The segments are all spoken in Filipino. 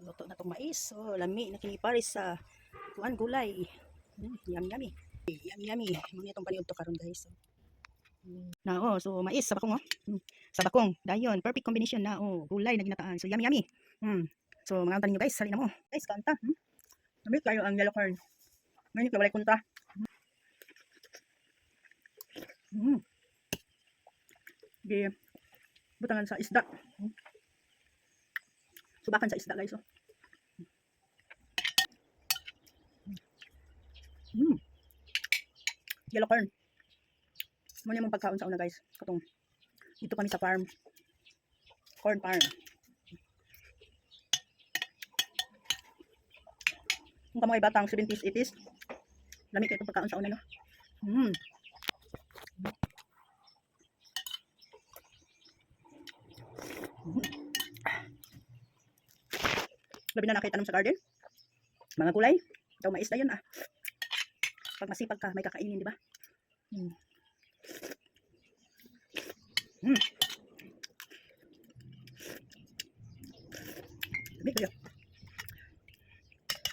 Luto na tong mais. So, lami na kini pares sa kuan gulay. Yummy yummy. Yummy yummy. Muna itong paniudto karon guys. Na so mais sa bakong sa bakong. Dayon, perfect combination na gulay na ginataan. So yummy yummy. So mga tanin nyo guys, salina mo. Guys, kanta. Namit kayo ang yellow corn. Ngayon wala kunta. Di butangan sa isda. Subakan sa isda guys. Yellow corn. Muna yung pagkaon sa una guys. Katong dito kami sa farm. Corn farm. Kung ka mga batang 70s, 80s, lamig kayo itong pagkaon sa una, no? Labi na nakita naman sa garden. Mga gulay. Ito mais na yun Pag masipag ka, may kakainin, di ba? Labi kayo.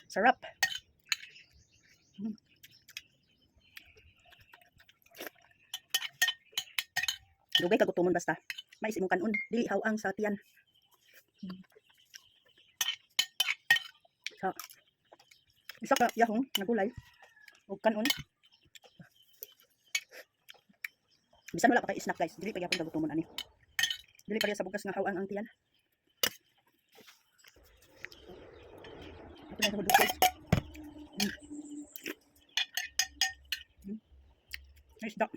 Sarap. Dugay kagutumon basta. Mais imong kanon, dili hawang sa tiyan. So, isa ka yahong nga gulay ug kanon. Bisan wala pa kay snack guys, dili pa gyapon kagutumon ani. Dili pa sa bugas nga hawang ang tiyan. Ako na hudot guys. Nice duck.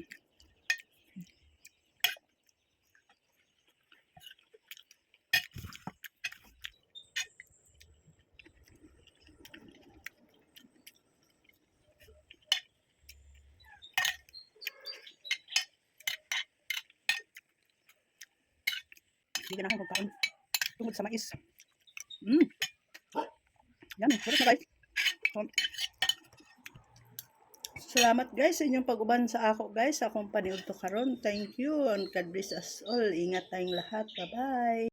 Hindi na akong pagkain tungkol sa mais. Yummy. Sarap na guys. Salamat guys sa inyong pag-uban sa ako guys. Sa akong paniudto karon. Thank you and God bless us all. Ingat tayong lahat. Bye-bye.